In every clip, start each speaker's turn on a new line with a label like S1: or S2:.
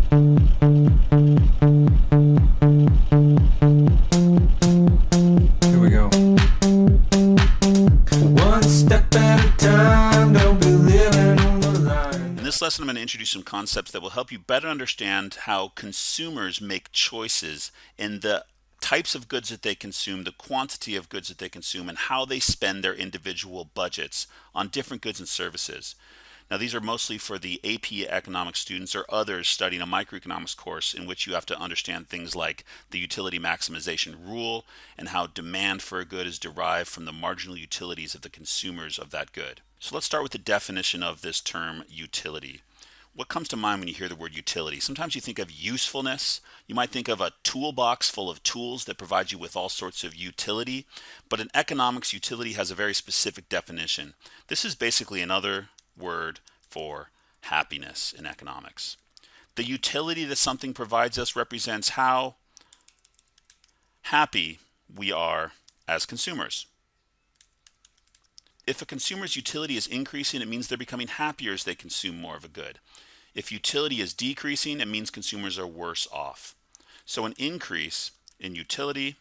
S1: Here we go. One step at a time, don't be living on the line.
S2: In this lesson, I'm going to introduce some concepts that will help you better understand how consumers make choices in the types of goods that they consume, the quantity of goods that they consume, and how they spend their individual budgets on different goods and services. Now, these are mostly for the AP economics students or others studying a microeconomics course in which you have to understand things like the utility maximization rule and how demand for a good is derived from the marginal utilities of the consumers of that good. So let's start with the definition of this term utility. What comes to mind when you hear the word utility? Sometimes you think of usefulness. You might think of a toolbox full of tools that provide you with all sorts of utility. But in economics, utility has a very specific definition. This is basically another word for happiness in economics. The utility that something provides us represents how happy we are as consumers. If a consumer's utility is increasing, it means they're becoming happier as they consume more of a good. If utility is decreasing, it means consumers are worse off. So an increase in utility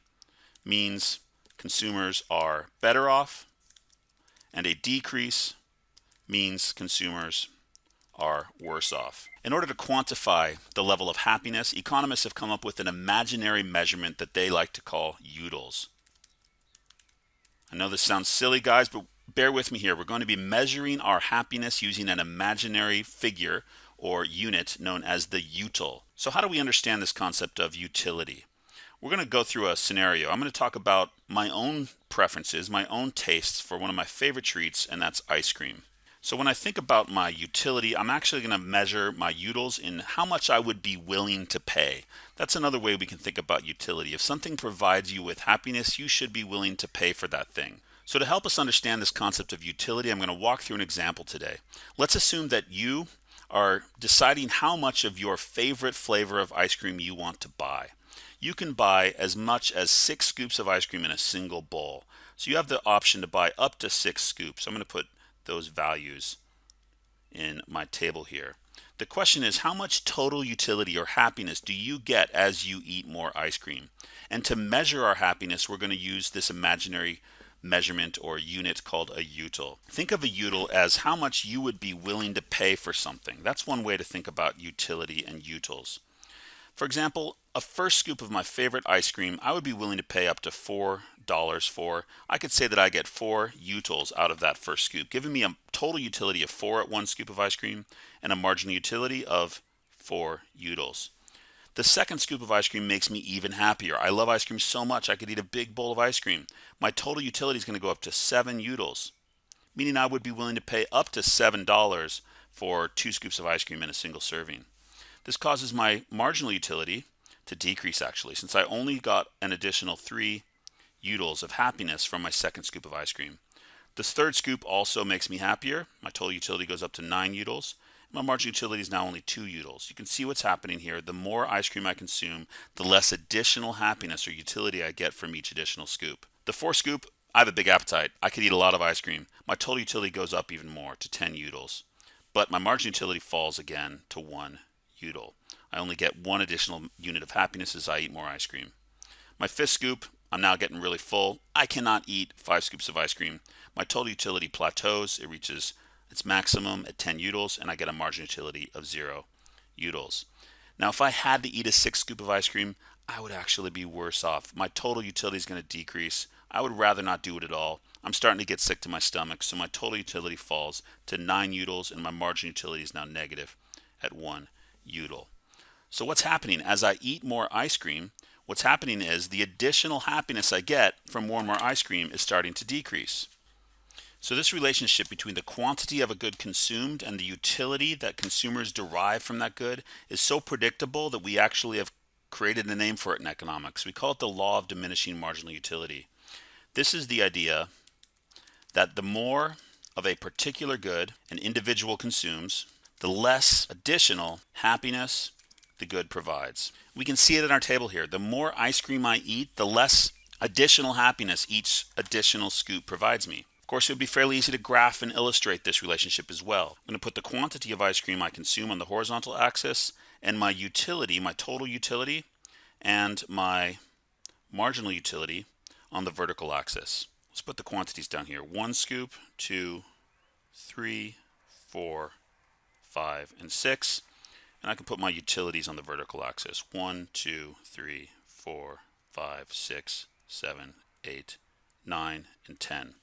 S2: means consumers are better off, and a decrease means consumers are worse off. In order to quantify the level of happiness, economists have come up with an imaginary measurement that they like to call Utils. I know this sounds silly, guys, but bear with me here. We're going to be measuring our happiness using an imaginary figure or unit known as the Util. So how do we understand this concept of utility? We're going to go through a scenario. I'm going to talk about my own preferences, my own tastes for one of my favorite treats, and that's ice cream. So when I think about my utility, I'm actually going to measure my Utils in how much I would be willing to pay. That's another way we can think about utility. If something provides you with happiness, you should be willing to pay for that thing. So to help us understand this concept of utility, I'm going to walk through an example today. Let's assume that you are deciding how much of your favorite flavor of ice cream you want to buy. You can buy as much as 6 scoops of ice cream in a single bowl. So you have the option to buy up to 6 scoops. I'm going to put those values in my table here. The question is, how much total utility or happiness do you get as you eat more ice cream? And to measure our happiness, we're going to use this imaginary measurement or unit called a util. Think of a util as how much you would be willing to pay for something. That's one way to think about utility and utils. For example, a first scoop of my favorite ice cream, I would be willing to pay up to $4 for. I could say that I get 4 utils out of that first scoop, giving me a total utility of 4 at one scoop of ice cream and a marginal utility of 4 utils. The second scoop of ice cream makes me even happier. I love ice cream so much I could eat a big bowl of ice cream. My total utility is going to go up to 7 utils, meaning I would be willing to pay up to $7 for 2 scoops of ice cream in a single serving. This causes my marginal utility to decrease actually, since I only got an additional 3 utils of happiness from my second scoop of ice cream. This third scoop also makes me happier. My total utility goes up to 9 utils. My marginal utility is now only 2 utils. You can see what's happening here. The more ice cream I consume, the less additional happiness or utility I get from each additional scoop. The fourth scoop, I have a big appetite. I could eat a lot of ice cream. My total utility goes up even more to 10 utils. But my marginal utility falls again to 1 util. I only get 1 additional unit of happiness as I eat more ice cream. My fifth scoop, I'm now getting really full. I cannot eat 5 scoops of ice cream. My total utility plateaus. It reaches its maximum at 10 utils, and I get a marginal utility of 0 utils. Now, if I had to eat a 6th scoop of ice cream, I would actually be worse off. My total utility is going to decrease. I would rather not do it at all. I'm starting to get sick to my stomach, so my total utility falls to 9 utils, and my marginal utility is now negative at 1 util. So what's happening? As I eat more ice cream, what's happening is the additional happiness I get from more and more ice cream is starting to decrease. So this relationship between the quantity of a good consumed and the utility that consumers derive from that good is so predictable that we actually have created a name for it in economics. We call it the law of diminishing marginal utility. This is the idea that the more of a particular good an individual consumes, the less additional happiness the good provides. We can see it in our table here. The more ice cream I eat, the less additional happiness each additional scoop provides me. Of course, it would be fairly easy to graph and illustrate this relationship as well. I'm going to put the quantity of ice cream I consume on the horizontal axis and my utility, my total utility, and my marginal utility on the vertical axis. Let's put the quantities down here. 1 scoop, 2, 3, 4, 5, and 6. And I can put my utilities on the vertical axis. 1, 2, 3, 4, 5, 6, 7, 8, 9, and 10.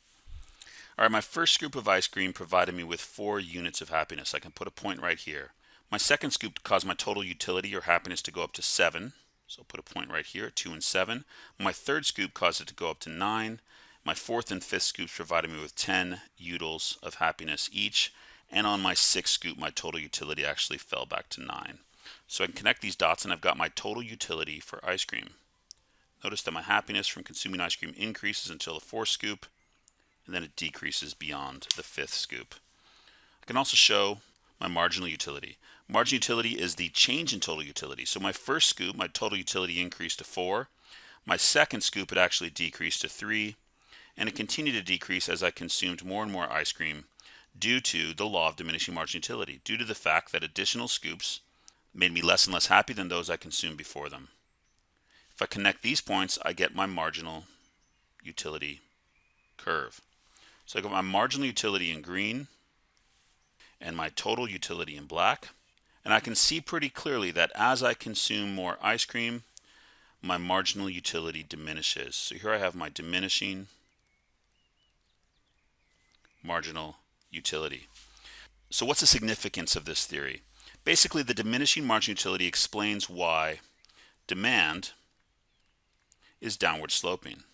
S2: All right, my first scoop of ice cream provided me with 4 units of happiness. I can put a point right here. My second scoop caused my total utility or happiness to go up to 7. So I'll put a point right here, 2 and 7. My third scoop caused it to go up to 9. My fourth and fifth scoops provided me with 10 Utils of happiness each. And on my sixth scoop, my total utility actually fell back to 9. So I can connect these dots and I've got my total utility for ice cream. Notice that my happiness from consuming ice cream increases until the fourth scoop, and then it decreases beyond the fifth scoop. I can also show my marginal utility. Marginal utility is the change in total utility. So my first scoop, my total utility increased to 4. My second scoop, it actually decreased to 3. And it continued to decrease as I consumed more and more ice cream due to the law of diminishing marginal utility, due to the fact that additional scoops made me less and less happy than those I consumed before them. If I connect these points, I get my marginal utility curve. So I got my marginal utility in green and my total utility in black. And I can see pretty clearly that as I consume more ice cream, my marginal utility diminishes. So here I have my diminishing marginal utility. So what's the significance of this theory? Basically, the diminishing marginal utility explains why demand is downward sloping.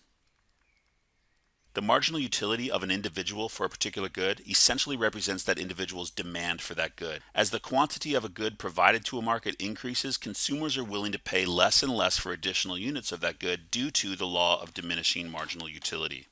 S2: The marginal utility of an individual for a particular good essentially represents that individual's demand for that good. As the quantity of a good provided to a market increases, consumers are willing to pay less and less for additional units of that good due to the law of diminishing marginal utility.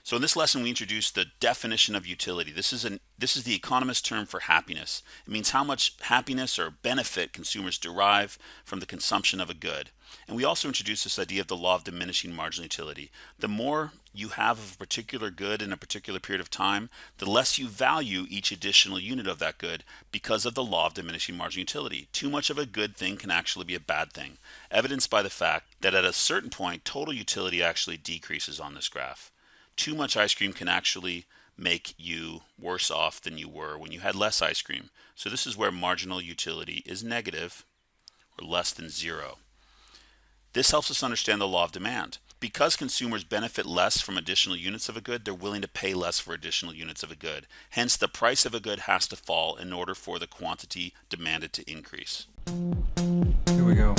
S2: So in this lesson, we introduced the definition of utility. This is the economist term for happiness. It means how much happiness or benefit consumers derive from the consumption of a good. And we also introduced this idea of the law of diminishing marginal utility. The more you have of a particular good in a particular period of time, the less you value each additional unit of that good because of the law of diminishing marginal utility. Too much of a good thing can actually be a bad thing, evidenced by the fact that at a certain point, total utility actually decreases on this graph. Too much ice cream can actually make you worse off than you were when you had less ice cream. So this is where marginal utility is negative or less than 0. This helps us understand the law of demand. Because consumers benefit less from additional units of a good, they're willing to pay less for additional units of a good. Hence, the price of a good has to fall in order for the quantity demanded to increase.
S1: Here we go.